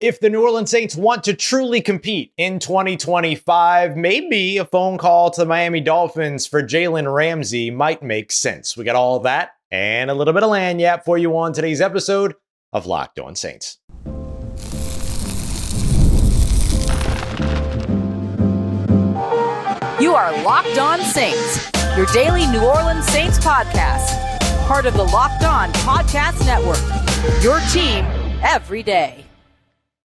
If the New Orleans Saints want to truly compete in 2025, maybe a phone call to the Miami Dolphins for Jalen Ramsey might make sense. We got all of that and a little bit of lagniappe for you on today's episode of Locked On Saints. You are Locked On Saints, your daily New Orleans Saints podcast. Part of the Locked On Podcast Network, your team every day.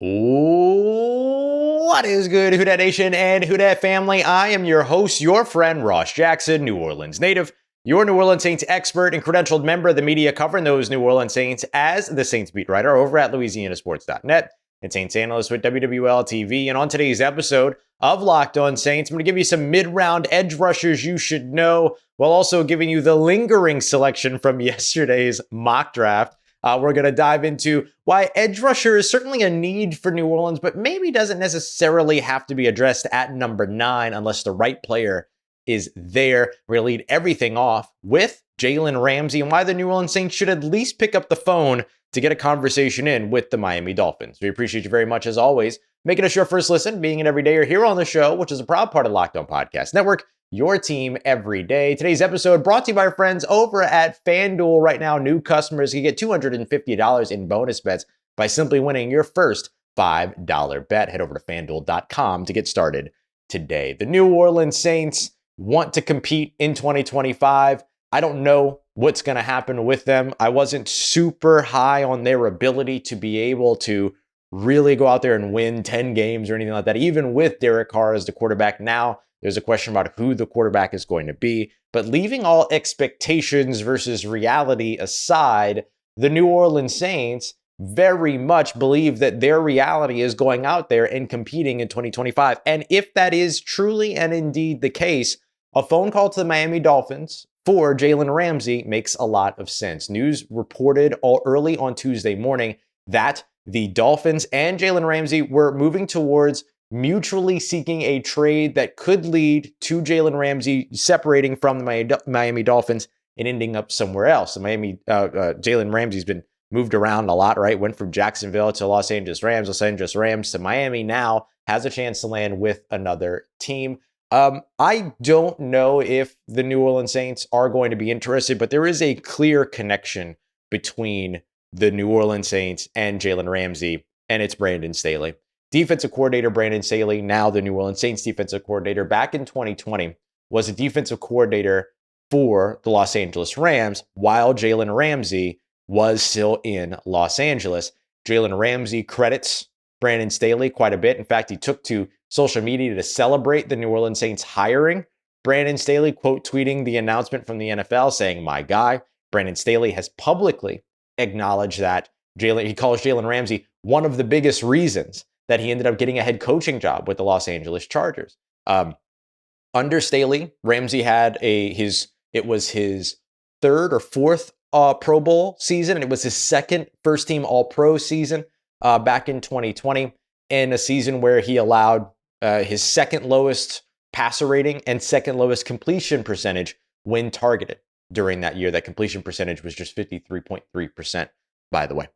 What is good, Who Dat Nation and Who Dat family? I am your host, your friend, Ross Jackson, New Orleans native, your New Orleans Saints expert and credentialed member of the media covering those New Orleans Saints as the Saints beat writer over at LouisianaSports.net and Saints analyst with WWL TV. And on today's episode of Locked On Saints, I'm going to give you some mid-round edge rushers you should know, while also giving you the lingering selection from yesterday's mock draft. We're going to dive into why edge rusher is certainly a need for New Orleans, but maybe doesn't necessarily have to be addressed at number 9 unless the right player is there. We're going to lead everything off with Jalen Ramsey and why the New Orleans Saints should at least pick up the phone to get a conversation in with the Miami Dolphins. We appreciate you very much, as always, making us your first listen, being an everydayer here on the show, which is a proud part of Locked On Podcast Network, your team every day. Today's episode brought to you by our friends over at FanDuel. Right now, new customers can get $250 in bonus bets by simply winning your first $5 bet. Head over to FanDuel.com to get started today. The New Orleans Saints want to compete in 2025. I don't know what's going to happen with them. I wasn't super high on their ability to be able to really go out there and win 10 games or anything like that, even with Derek Carr as the quarterback. Now, there's a question about who the quarterback is going to be. But leaving all expectations versus reality aside, the New Orleans Saints very much believe that their reality is going out there and competing in 2025. And if that is truly and indeed the case, a phone call to the Miami Dolphins for Jalen Ramsey makes a lot of sense. News reported early on Tuesday morning that the Dolphins and Jalen Ramsey were moving towards mutually seeking a trade that could lead to Jalen Ramsey separating from the Miami Dolphins and ending up somewhere else. Jalen Ramsey's been moved around a lot, right? Went from Jacksonville to Los Angeles Rams to Miami, now has a chance to land with another team. I don't know if the New Orleans Saints are going to be interested, but there is a clear connection between the New Orleans Saints and Jalen Ramsey, and it's Brandon Staley. Defensive coordinator Brandon Staley, now the New Orleans Saints defensive coordinator, back in 2020, was a defensive coordinator for the Los Angeles Rams while Jalen Ramsey was still in Los Angeles. Jalen Ramsey credits Brandon Staley quite a bit. In fact, he took to social media to celebrate the New Orleans Saints hiring Brandon Staley, quote tweeting the announcement from the NFL saying, "My guy." Brandon Staley has publicly acknowledged that he calls Jalen Ramsey one of the biggest reasons that he ended up getting a head coaching job with the Los Angeles Chargers. Under Staley, Ramsey had it was his third or fourth Pro Bowl season, and it was his second first-team All-Pro season back in 2020, in a season where he allowed his second lowest passer rating and second lowest completion percentage when targeted during that year. That completion percentage was just 53.3%, by the way,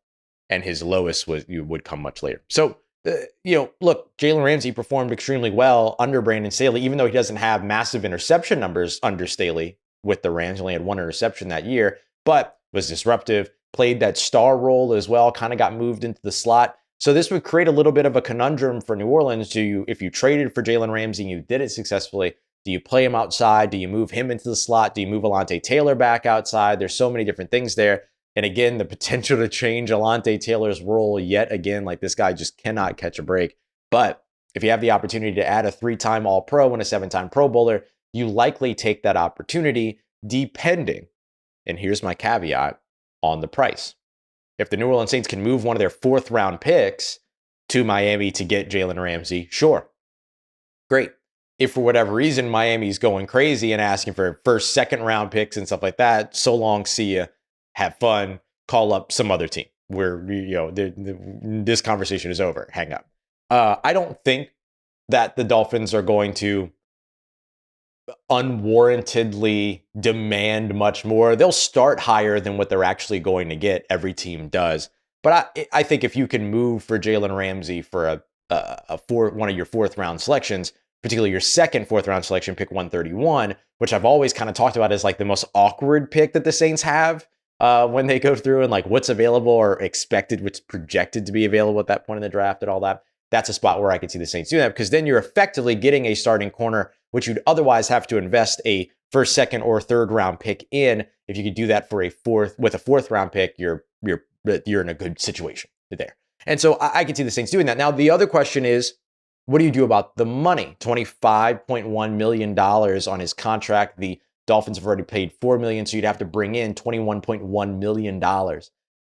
and his lowest would come much later. So, look, Jalen Ramsey performed extremely well under Brandon Staley, even though he doesn't have massive interception numbers under Staley with the Rams. Only had one interception that year, but was disruptive, played that star role as well, kind of got moved into the slot. So this would create a little bit of a conundrum for New Orleans. If you traded for Jalen Ramsey and you did it successfully, do you play him outside? Do you move him into the slot? Do you move Alontae Taylor back outside? There's so many different things there. And again, the potential to change Alontae Taylor's role yet again, like this guy just cannot catch a break. But if you have the opportunity to add a 3-time All-Pro and a 7-time Pro Bowler, you likely take that opportunity depending, and here's my caveat, on the price. If the New Orleans Saints can move one of their 4th-round picks to Miami to get Jalen Ramsey, sure, great. If for whatever reason Miami's going crazy and asking for first, second-round picks and stuff like that, so long, see ya. Have fun, call up some other team where, this conversation is over. Hang up. I don't think that the Dolphins are going to unwarrantedly demand much more. They'll start higher than what they're actually going to get. Every team does. But I think if you can move for Jalen Ramsey for one of your fourth round selections, particularly your second fourth round selection, pick 131, which I've always kind of talked about as like the most awkward pick that the Saints have when they go through and like what's available or expected, what's projected to be available at that point in the draft and all that. That's a spot where I could see the Saints doing that, because then you're effectively getting a starting corner, which you'd otherwise have to invest a first, second, or third round pick in. If you could do that for a fourth round pick, you're in a good situation there. And so I can see the Saints doing that. Now, the other question is, what do you do about the money? $25.1 million on his contract. The Dolphins have already paid $4 million, so you'd have to bring in $21.1 million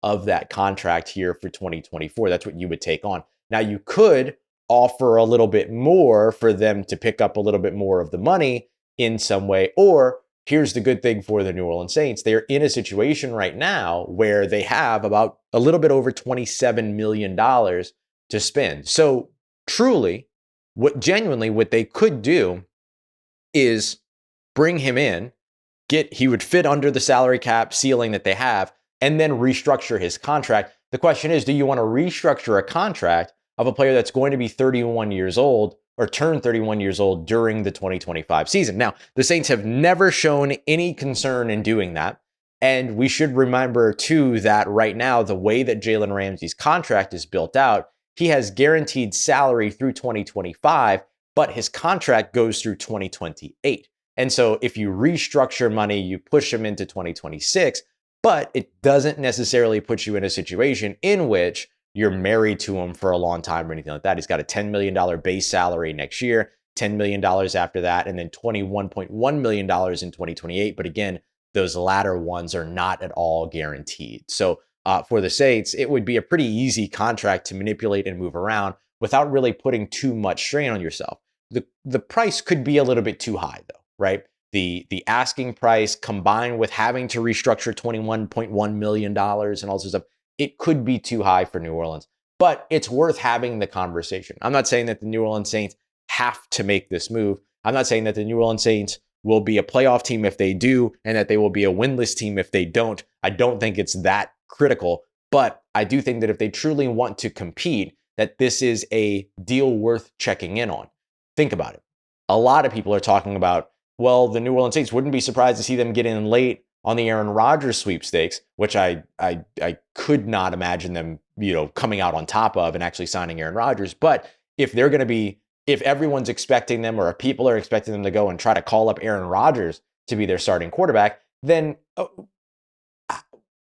of that contract here for 2024. That's what you would take on. Now, you could offer a little bit more for them to pick up a little bit more of the money in some way. Or here's the good thing for the New Orleans Saints. They're in a situation right now where they have about a little bit over $27 million to spend. So truly, what they could do is bring him in, he would fit under the salary cap ceiling that they have, and then restructure his contract. The question is, do you want to restructure a contract of a player that's going to be 31 years old or turn 31 years old during the 2025 season? Now, the Saints have never shown any concern in doing that. And we should remember, too, that right now, the way that Jalen Ramsey's contract is built out, he has guaranteed salary through 2025, but his contract goes through 2028. And so if you restructure money, you push him into 2026, but it doesn't necessarily put you in a situation in which you're married to him for a long time or anything like that. He's got a $10 million base salary next year, $10 million after that, and then $21.1 million in 2028. But again, those latter ones are not at all guaranteed. So for the Saints, it would be a pretty easy contract to manipulate and move around without really putting too much strain on yourself. The price could be a little bit too high, though, right? The asking price combined with having to restructure $21.1 million and all this stuff, it could be too high for New Orleans, but it's worth having the conversation. I'm not saying that the New Orleans Saints have to make this move. I'm not saying that the New Orleans Saints will be a playoff team if they do, and that they will be a winless team if they don't. I don't think it's that critical, but I do think that if they truly want to compete, that this is a deal worth checking in on. Think about it. A lot of people are talking about, well, the New Orleans Saints wouldn't be surprised to see them get in late on the Aaron Rodgers sweepstakes, which I could not imagine them, coming out on top of and actually signing Aaron Rodgers. But if everyone's expecting them, or people are expecting them to go and try to call up Aaron Rodgers to be their starting quarterback, then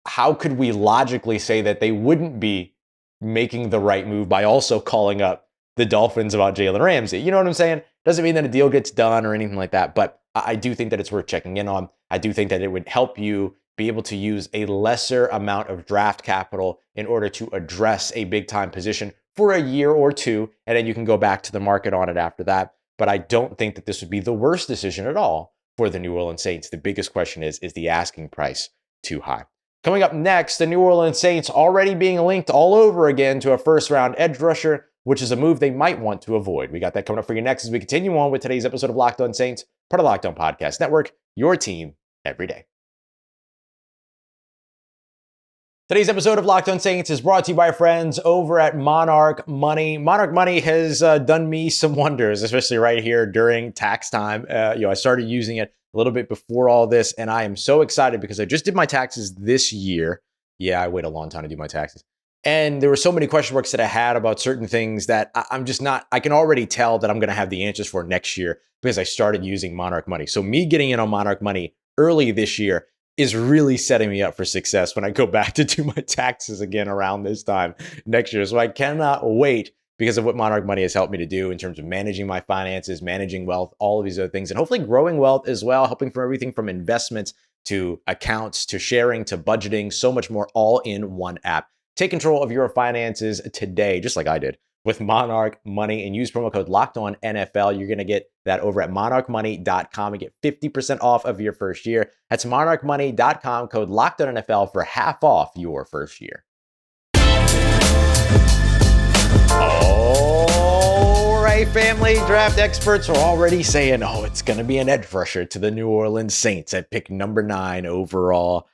how could we logically say that they wouldn't be making the right move by also calling up the Dolphins about Jalen Ramsey? You know what I'm saying? Doesn't mean that a deal gets done or anything like that, but I do think that it's worth checking in on. I do think that it would help you be able to use a lesser amount of draft capital in order to address a big time position for a year or two, and then you can go back to the market on it after that. But I don't think that this would be the worst decision at all for the New Orleans Saints. The biggest question is the asking price too high? Coming up next, the New Orleans Saints already being linked all over again to a first-round edge rusher, which is a move they might want to avoid. We got that coming up for you next as we continue on with today's episode of Locked On Saints, part of Locked On Podcast Network, your team every day. Today's episode of Locked On Saints is brought to you by our friends over at Monarch Money. Monarch Money has done me some wonders, especially right here during tax time. I started using it a little bit before all this, and I am so excited because I just did my taxes this year. Yeah, I wait a long time to do my taxes. And there were so many question marks that I had about certain things that I can already tell that I'm going to have the answers for next year because I started using Monarch Money. So me getting in on Monarch Money early this year is really setting me up for success when I go back to do my taxes again around this time next year. So I cannot wait because of what Monarch Money has helped me to do in terms of managing my finances, managing wealth, all of these other things, and hopefully growing wealth as well, helping from everything from investments to accounts to sharing to budgeting, so much more, all in one app. Take control of your finances today, just like I did, with Monarch Money, and use promo code LOCKEDONNFL. You're going to get that over at monarchmoney.com and get 50% off of your first year. That's monarchmoney.com, code LOCKEDONNFL for half off your first year. All right, family, draft experts are already saying, it's going to be an edge rusher to the New Orleans Saints at pick number 9 overall.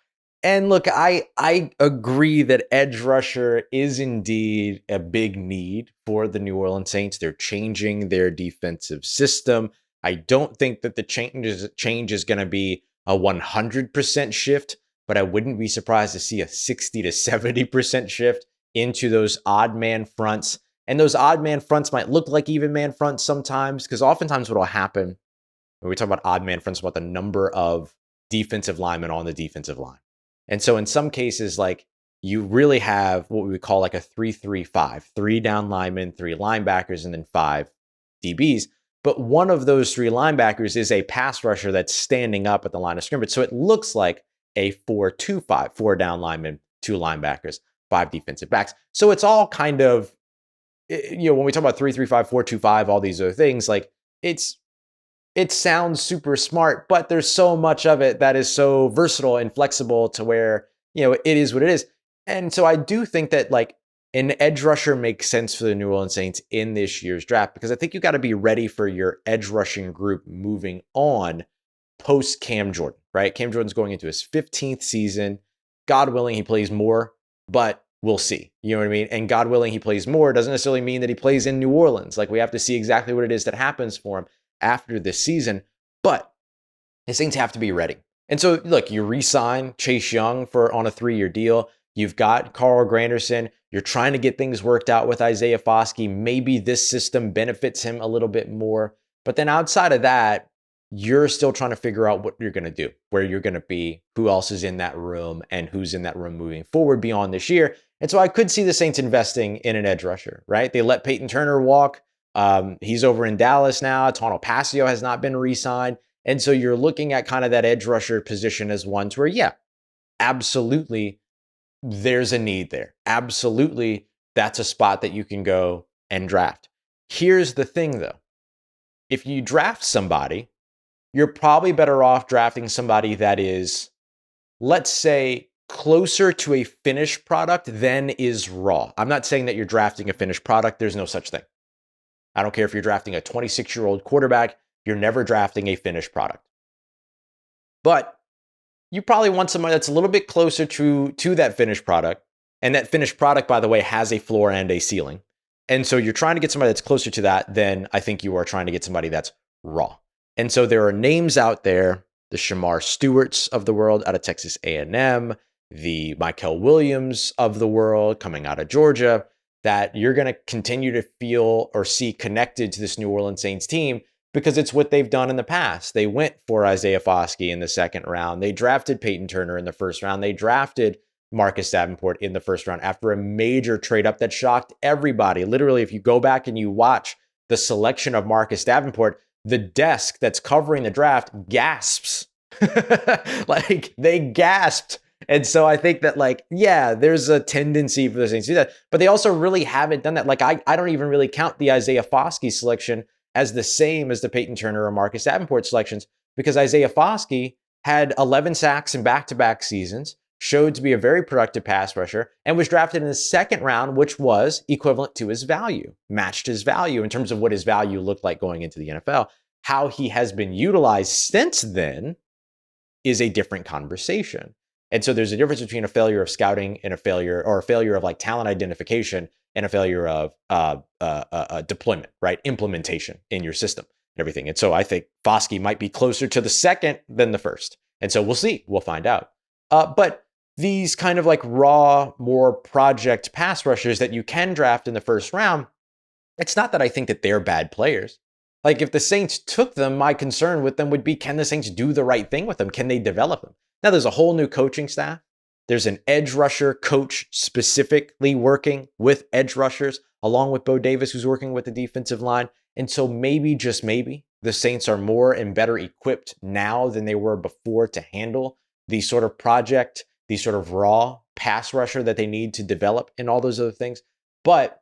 And look, I agree that edge rusher is indeed a big need for the New Orleans Saints. They're changing their defensive system. I don't think that the change is going to be a 100% shift, but I wouldn't be surprised to see a 60 to 70% shift into those odd man fronts. And those odd man fronts might look like even man fronts sometimes, because oftentimes what will happen when we talk about odd man fronts, about the number of defensive linemen on the defensive line. And so in some cases, like, you really have what we would call like a 3-3-5, 3 down linemen, 3 linebackers, and then 5 DBs. But one of those 3 linebackers is a pass rusher that's standing up at the line of scrimmage. So it looks like a 4-2-5, 4 down linemen, 2 linebackers, 5 defensive backs. So it's all kind of, when we talk about 3-3-5, 4-2-5, all these other things, like, it sounds super smart, but there's so much of it that is so versatile and flexible to where, it is what it is. And so I do think that, like, an edge rusher makes sense for the New Orleans Saints in this year's draft, because I think you got to be ready for your edge rushing group moving on post Cam Jordan, right? Cam Jordan's going into his 15th season. God willing, he plays more, but we'll see. You know what I mean? And God willing, he plays more doesn't necessarily mean that he plays in New Orleans. Like, we have to see exactly what it is that happens for him after this season, but the Saints have to be ready. And so, look, you re-sign Chase Young on a 3-year deal. You've got Carl Granderson. You're trying to get things worked out with Isaiah Foskey. Maybe this system benefits him a little bit more. But then outside of that, you're still trying to figure out what you're going to do, where you're going to be, who else is in that room, and who's in that room moving forward beyond this year. And so I could see the Saints investing in an edge rusher, right? They let Peyton Turner walk. He's over in Dallas now. Tano Pasio has not been re-signed. And so you're looking at kind of that edge rusher position as ones where, yeah, absolutely, there's a need there. Absolutely, that's a spot that you can go and draft. Here's the thing, though. If you draft somebody, you're probably better off drafting somebody that is, let's say, closer to a finished product than is raw. I'm not saying that you're drafting a finished product. There's no such thing. I don't care if you're drafting a 26-year-old quarterback, you're never drafting a finished product. But you probably want somebody that's a little bit closer to that finished product. And that finished product, by the way, has a floor and a ceiling. And so you're trying to get somebody that's closer to that than I think you are trying to get somebody that's raw. And so there are names out there, the Shamar Stewarts of the world out of Texas A&M, the Mykel Williams of the world coming out of Georgia, that you're going to continue to feel or see connected to this New Orleans Saints team because it's what they've done in the past. They went for Isaiah Foskey in the second round. They drafted Peyton Turner in the first round. They drafted Marcus Davenport in the first round after a major trade up that shocked everybody. Literally, if you go back and you watch the selection of Marcus Davenport, the desk that's covering the draft gasps. Like, they gasped. And so I think that, like, yeah, there's a tendency for the Saints to do that, but they also really haven't done that. Like, I don't even really count the Isaiah Foskey selection as the same as the Peyton Turner or Marcus Davenport selections, because Isaiah Foskey had 11 sacks in back-to-back seasons, showed to be a very productive pass rusher, and was drafted in the second round, which was equivalent to his value, matched his value in terms of what his value looked like going into the NFL. How he has been utilized since then is a different conversation. And so there's a difference between a failure of scouting and a failure of like talent identification and a failure of deployment, right? Implementation in your system and everything. And so I think Foskey might be closer to the second than the first. And so we'll see. We'll find out. But these kind of like raw, more project pass rushers that you can draft in the first round, it's not that I think that they're bad players. Like, if the Saints took them, my concern with them would be, can the Saints do the right thing with them? Can they develop them? Now, there's a whole new coaching staff. There's an edge rusher coach specifically working with edge rushers, along with Bo Davis, who's working with the defensive line. And so maybe, just maybe, the Saints are more and better equipped now than they were before to handle the sort of project, the sort of raw pass rusher that they need to develop and all those other things. But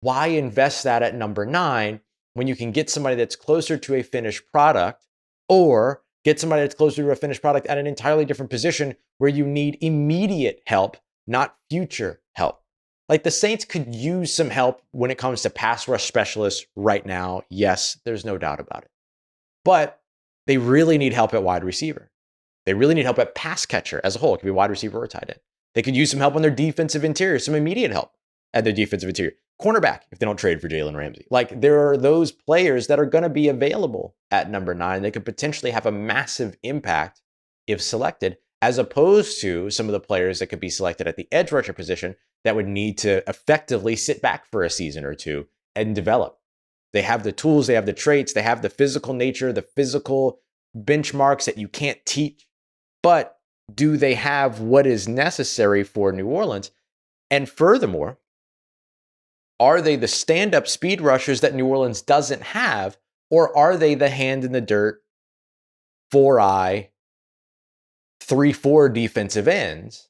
why invest that at number 9 when you can get somebody that's closer to a finished product, or get somebody that's closer to a finished product at an entirely different position where you need immediate help, not future help? Like, the Saints could use some help when it comes to pass rush specialists right now. Yes, there's no doubt about it. But they really need help at wide receiver. They really need help at pass catcher as a whole. It could be wide receiver or tight end. They could use some help on their defensive interior, some immediate help at their defensive interior. Cornerback, if they don't trade for Jalen Ramsey. Like, there are those players that are going to be available at number 9. They could potentially have a massive impact if selected, as opposed to some of the players that could be selected at the edge rusher position that would need to effectively sit back for a season or two and develop. They have the tools, they have the traits, they have the physical nature, the physical benchmarks that you can't teach. But do they have what is necessary for New Orleans? And furthermore, are they the stand-up speed rushers that New Orleans doesn't have, or are they the hand in the dirt, 4-eye, 3-4 defensive ends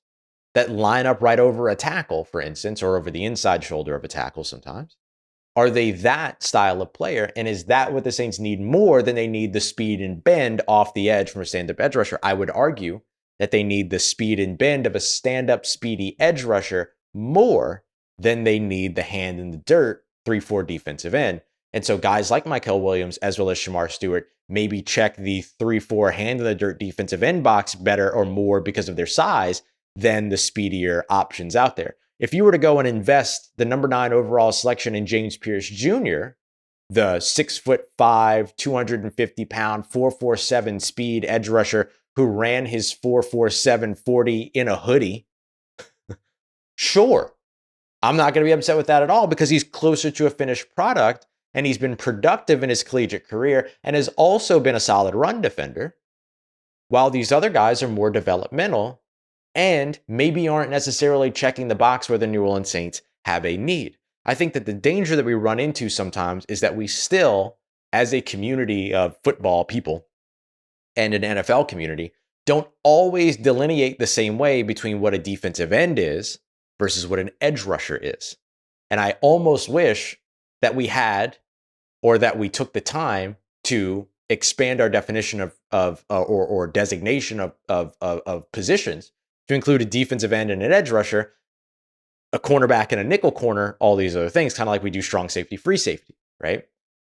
that line up right over a tackle, for instance, or over the inside shoulder of a tackle sometimes? Are they that style of player? And is that what the Saints need more than they need the speed and bend off the edge from a stand-up edge rusher? I would argue that they need the speed and bend of a stand-up speedy edge rusher more than they need the hand in the dirt 3-4 defensive end. And so guys like Mykel Williams, as well as Shamar Stewart, maybe check the 3-4 hand in the dirt defensive end box better or more because of their size than the speedier options out there. If you were to go and invest the number 9 overall selection in James Pierce Jr., the 6'5", 250-pound, 4.47 speed edge rusher who ran his 4.47 40 in a hoodie, sure, I'm not going to be upset with that at all because he's closer to a finished product and he's been productive in his collegiate career and has also been a solid run defender, while these other guys are more developmental and maybe aren't necessarily checking the box where the New Orleans Saints have a need. I think that the danger that we run into sometimes is that we still, as a community of football people and an NFL community, don't always delineate the same way between what a defensive end is versus what an edge rusher is. And I almost wish that we had, or that we took the time to expand our definition or designation of positions to include a defensive end and an edge rusher, a cornerback and a nickel corner, all these other things, kind of like we do strong safety, free safety, right?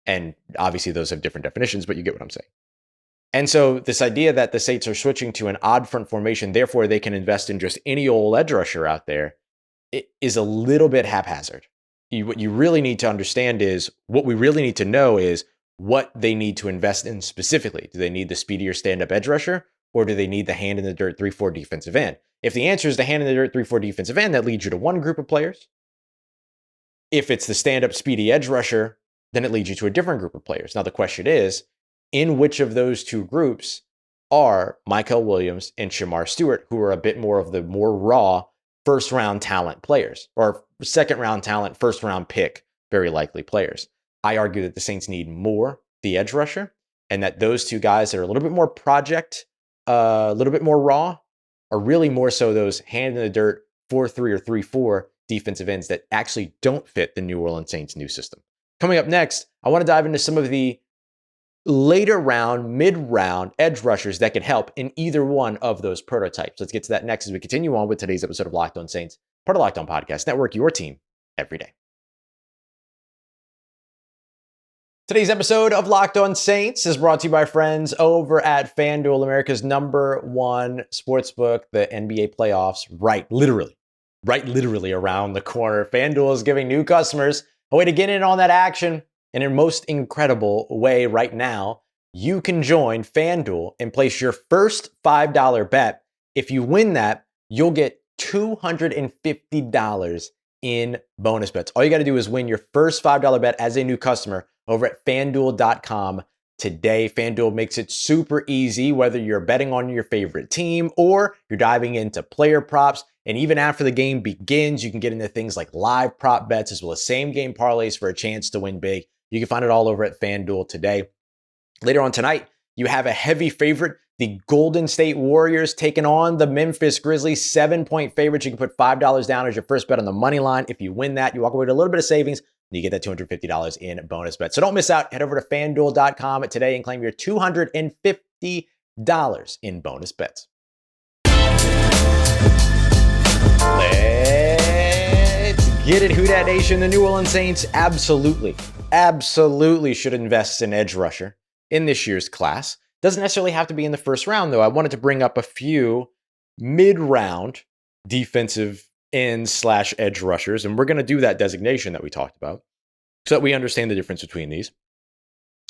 And obviously those have different definitions, but you get what I'm saying. And so this idea that the Saints are switching to an odd front formation, therefore they can invest in just any old edge rusher out there, it is a little bit haphazard. What you really need to understand is, what we really need to know is what they need to invest in specifically. Do they need the speedier stand-up edge rusher, or do they need the hand in the dirt 3-4 defensive end? If the answer is the hand in the dirt 3-4 defensive end, that leads you to one group of players. If it's the stand-up speedy edge rusher, then it leads you to a different group of players. Now the question is, in which of those two groups are Mykel Williams and Shamar Stewart, who are a bit more of the more raw first-round talent players, or second-round talent, first-round pick, very likely players? I argue that the Saints need more the edge rusher, and that those two guys that are a little bit more project, a little bit more raw, are really more so those hand in the dirt 4-3 or 3-4 defensive ends that actually don't fit the New Orleans Saints' new system. Coming up next, I want to dive into some of the later round, mid-round edge rushers that can help in either one of those prototypes. Let's get to that next as we continue on with today's episode of Locked On Saints, part of Locked On Podcast Network, your team every day. Today's episode of Locked On Saints is brought to you by friends over at FanDuel, America's #1 sportsbook. The NBA playoffs, right literally around the corner. FanDuel is giving new customers a way to get in on that action in a most incredible way right now. You can join FanDuel and place your first $5 bet. If you win that, you'll get $250 in bonus bets. All you got to do is win your first $5 bet as a new customer over at FanDuel.com today. FanDuel makes it super easy, whether you're betting on your favorite team or you're diving into player props. And even after the game begins, you can get into things like live prop bets as well as same game parlays for a chance to win big. You can find it all over at FanDuel today. Later on tonight, you have a heavy favorite, the Golden State Warriors taking on the Memphis Grizzlies, 7-point favorites. You can put $5 down as your first bet on the money line. If you win that, you walk away with a little bit of savings, and you get that $250 in bonus bet. So don't miss out. Head over to FanDuel.com today and claim your $250 in bonus bets. Let's get it, Who Dat Nation. The New Orleans Saints absolutely should invest in edge rusher in this year's class. Doesn't necessarily have to be in the first round, though. I wanted to bring up a few mid-round defensive end/edge rushers, and we're going to do that designation that we talked about so that we understand the difference between these.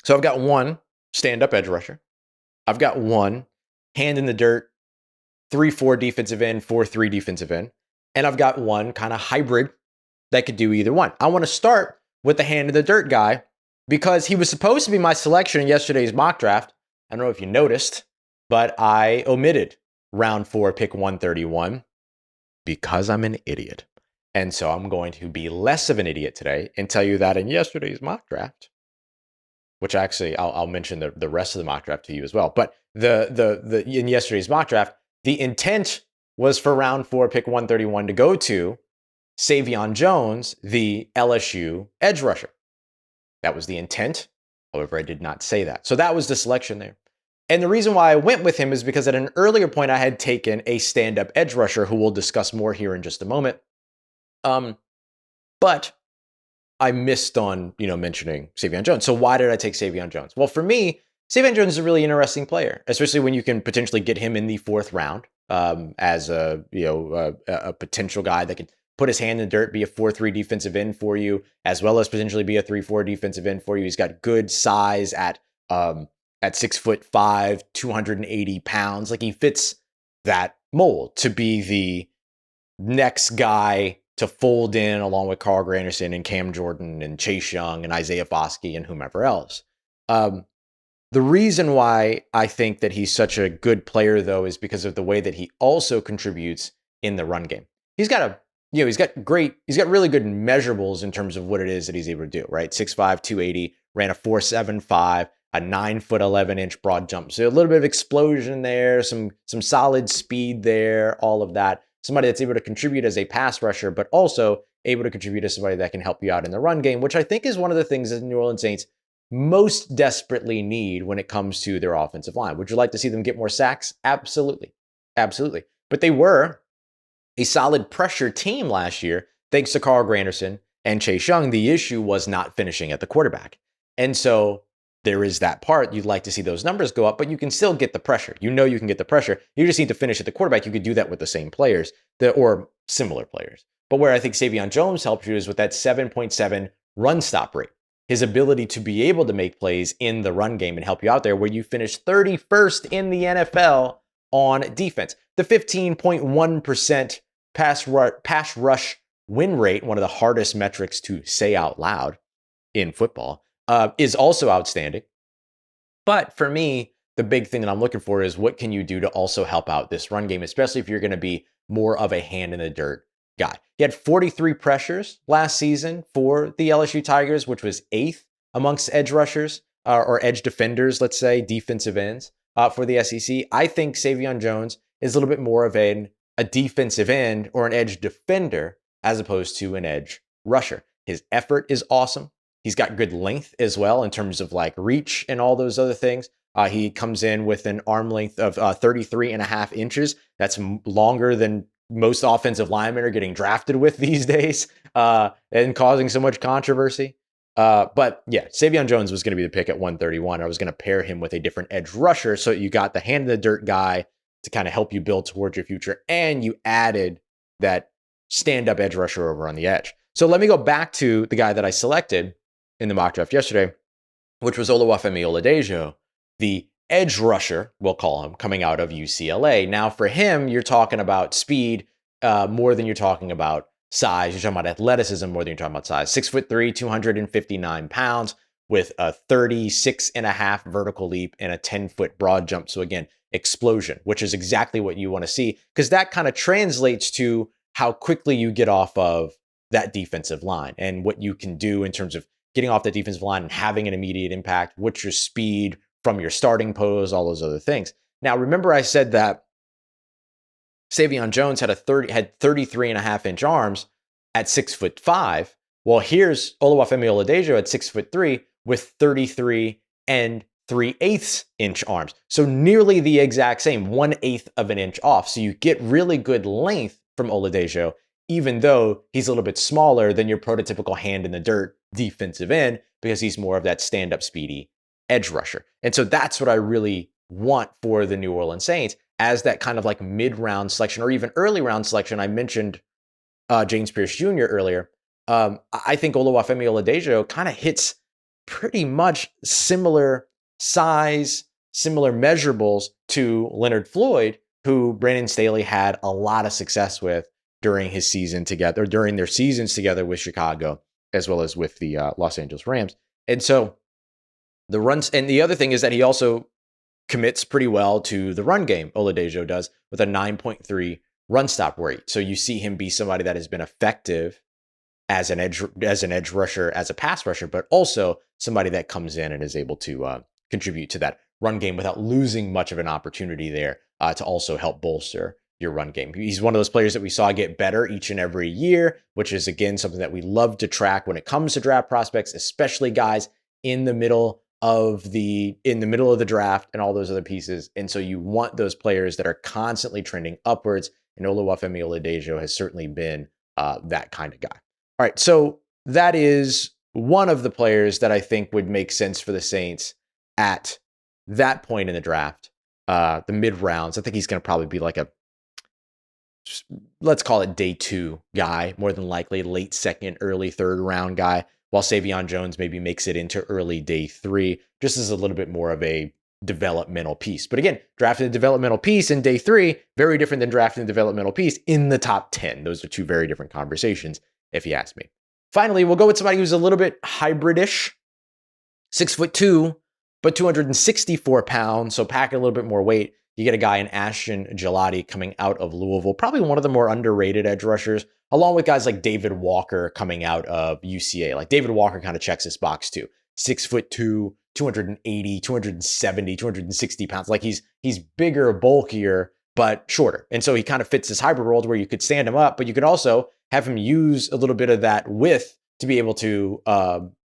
So I've got one stand-up edge rusher. I've got one hand in the dirt, 3-4 defensive end, 4-3 defensive end. And I've got one kind of hybrid that could do either one. I want to start with the hand in the dirt guy because he was supposed to be my selection in yesterday's mock draft. I don't know if you noticed, but I omitted round 4, pick 131 because I'm an idiot. And so I'm going to be less of an idiot today and tell you that in yesterday's mock draft, which actually I'll mention the rest of the mock draft to you as well. But the in yesterday's mock draft, the intent was for round 4, pick 131 to go to Savion Jones, the LSU edge rusher. That was the intent. However, I did not say that. So that was the selection there. And the reason why I went with him is because at an earlier point, I had taken a stand-up edge rusher who we'll discuss more here in just a moment. But I missed on, mentioning Savion Jones. So why did I take Savion Jones? Well, for me, Savion Jones is a really interesting player, especially when you can potentially get him in the 4th round as a potential guy that could put his hand in the dirt, be a 4-3 defensive end for you, as well as potentially be a 3-4 defensive end for you. He's got good size at 6'5", 280 pounds. Like, he fits that mold to be the next guy to fold in along with Carl Granderson and Cam Jordan and Chase Young and Isaiah Foskey and whomever else. The reason why I think that he's such a good player, though, is because of the way that he also contributes in the run game. He's got really good measurables in terms of what it is that he's able to do, right? 6'5", 280, ran a 4.75, a 9'11" broad jump. So a little bit of explosion there, some solid speed there, all of that. Somebody that's able to contribute as a pass rusher, but also able to contribute as somebody that can help you out in the run game, which I think is one of the things that the New Orleans Saints most desperately need when it comes to their offensive line. Would you like to see them get more sacks? Absolutely. Absolutely. But they were a solid pressure team last year, thanks to Carl Granderson and Chase Young. The issue was not finishing at the quarterback. And so there is that part. You'd like to see those numbers go up, but you can still get the pressure. You can get the pressure. You just need to finish at the quarterback. You could do that with the same players or similar players. But where I think Savion Jones helps you is with that 7.7 run stop rate. His ability to be able to make plays in the run game and help you out there, where you finish 31st in the NFL on defense. The 15.1% pass rush win rate, one of the hardest metrics to say out loud in football, is also outstanding. But for me, the big thing that I'm looking for is what can you do to also help out this run game, especially if you're going to be more of a hand in the dirt guy. He had 43 pressures last season for the LSU Tigers, which was 8th amongst edge rushers or edge defenders, let's say, defensive ends for the SEC. I think Savion Jones is a little bit more of a defensive end or an edge defender as opposed to an edge rusher. His effort is awesome. He's got good length as well in terms of like reach and all those other things. He comes in with an arm length of 33.5 inches. That's longer than most offensive linemen are getting drafted with these days and causing so much controversy. But yeah, Savion Jones was going to be the pick at 131. I was going to pair him with a different edge rusher. So you got the hand in the dirt guy to kind of help you build towards your future. And you added that stand-up edge rusher over on the edge. So let me go back to the guy that I selected in the mock draft yesterday, which was Oluwafemi Oladejo, the edge rusher, we'll call him, coming out of UCLA. Now, for him, you're talking about speed more than you're talking about size. You're talking about athleticism more than you're talking about size. 6'3", 259 pounds with a 36.5 vertical leap and a 10-foot broad jump. So again, explosion, which is exactly what you want to see, because that kind of translates to how quickly you get off of that defensive line and what you can do in terms of getting off the defensive line and having an immediate impact. What's your speed from your starting pose, all those other things. Now, remember I said that Savion Jones had 33.5-inch arms at 6'5". Well, here's Oluwafemi Oladejo at 6'3" with 33 3/8 arms. So nearly the exact same, 1/8 of an inch off. So you get really good length from Oladejo, even though he's a little bit smaller than your prototypical hand in the dirt defensive end, because he's more of that stand-up speedy edge rusher. And so that's what I really want for the New Orleans Saints as that kind of like mid-round selection or even early round selection. I mentioned James Pierce Jr. earlier. I think Oluwafemi Oladejo kind of hits pretty much similar size, similar measurables to Leonard Floyd, who Brandon Staley had a lot of success with during his season together, during their seasons together with Chicago, as well as with the Los Angeles Rams. And so the runs, and the other thing is that he also commits pretty well to the run game. Oladejo does with a 9.3 run stop rate. So you see him be somebody that has been effective as an edge rusher, as a pass rusher, but also somebody that comes in and is able to contribute to that run game without losing much of an opportunity there to also help bolster your run game. He's one of those players that we saw get better each and every year, which is again something that we love to track when it comes to draft prospects, especially guys in the middle of the draft and all those other pieces. And so you want those players that are constantly trending upwards. And Oluwafemi Oladejo has certainly been that kind of guy. All right, so that is one of the players that I think would make sense for the Saints at that point in the draft, the mid rounds. I think he's going to probably be like let's call it day 2 guy, more than likely late second, early third round guy, while Savion Jones maybe makes it into early day 3, just as a little bit more of a developmental piece. But again, drafting a developmental piece in day 3, very different than drafting a developmental piece in the top 10. Those are two very different conversations, if you ask me. Finally, we'll go with somebody who's a little bit hybridish, 6'2", but 264 pounds, so pack a little bit more weight. You get a guy in Ashton Gillotte coming out of Louisville, probably one of the more underrated edge rushers, along with guys like David Walker coming out of UCA. Like David Walker kind of checks this box too. 6'2", 280, 270, 260 pounds. Like he's bigger, bulkier, but shorter. And so he kind of fits this hybrid role where you could stand him up, but you could also have him use a little bit of that width to be able to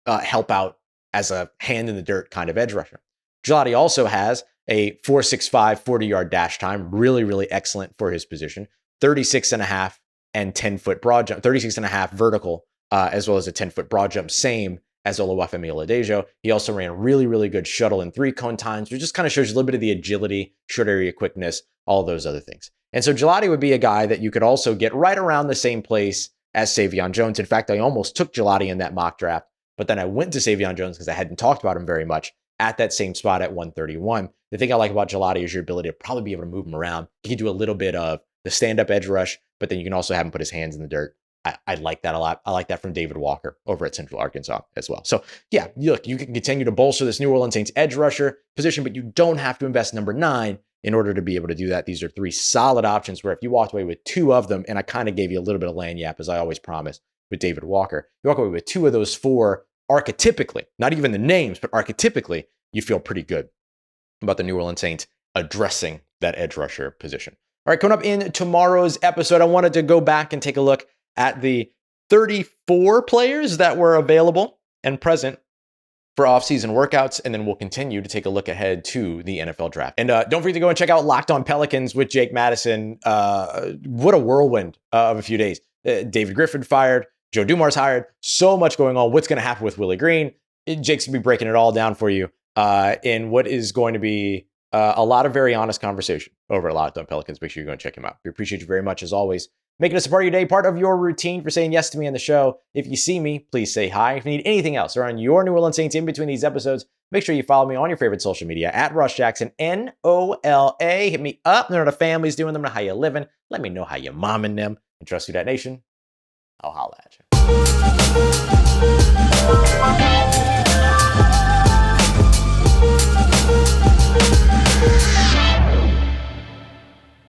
help out as a hand in the dirt kind of edge rusher. Gillotte also has a 4.65 40-yard dash time, really, really excellent for his position. 36.5 and 10-foot broad jump, 36.5 vertical, as well as a 10-foot broad jump, same as Oluwafemi Oladejo. He also ran really, really good shuttle and 3-cone times, which just kind of shows you a little bit of the agility, short area quickness, all those other things. And so Gillotte would be a guy that you could also get right around the same place as Savion Jones. In fact, I almost took Gillotte in that mock draft, but then I went to Savion Jones because I hadn't talked about him very much at that same spot at 131. The thing I like about Gillotte is your ability to probably be able to move him around. He can do a little bit of the stand-up edge rush, but then you can also have him put his hands in the dirt. I like that a lot. I like that from David Walker over at Central Arkansas as well. So yeah, look, you can continue to bolster this New Orleans Saints edge rusher position, but you don't have to invest number 9 in order to be able to do that. These are 3 solid options where if you walked away with 2 of them, and I kind of gave you a little bit of lanyap, as I always promise with David Walker, you walk away with 2 of those 4 archetypically, not even the names, but archetypically, you feel pretty good about the New Orleans Saints addressing that edge rusher position. All right, coming up in tomorrow's episode, I wanted to go back and take a look at the 34 players that were available and present for offseason workouts, and then we'll continue to take a look ahead to the NFL draft. And don't forget to go and check out Locked On Pelicans with Jake Madison. What a whirlwind of a few days. David Griffin fired, Joe Dumars hired, so much going on. What's going to happen with Willie Green? Jake's going to be breaking it all down for you in what is going to be a lot of very honest conversation over at Locked On Pelicans. Make sure you go and check him out. We appreciate you very much as always. Making us a part of your day, part of your routine for saying yes to me on the show. If you see me, please say hi. If you need anything else around your New Orleans Saints in between these episodes, make sure you follow me on your favorite social media at Ross Jackson, NOLA. Hit me up. Know how the family's doing. Let me know how you living. Let me know how you momming them. And trust Who Dat Nation, I'll holla at you.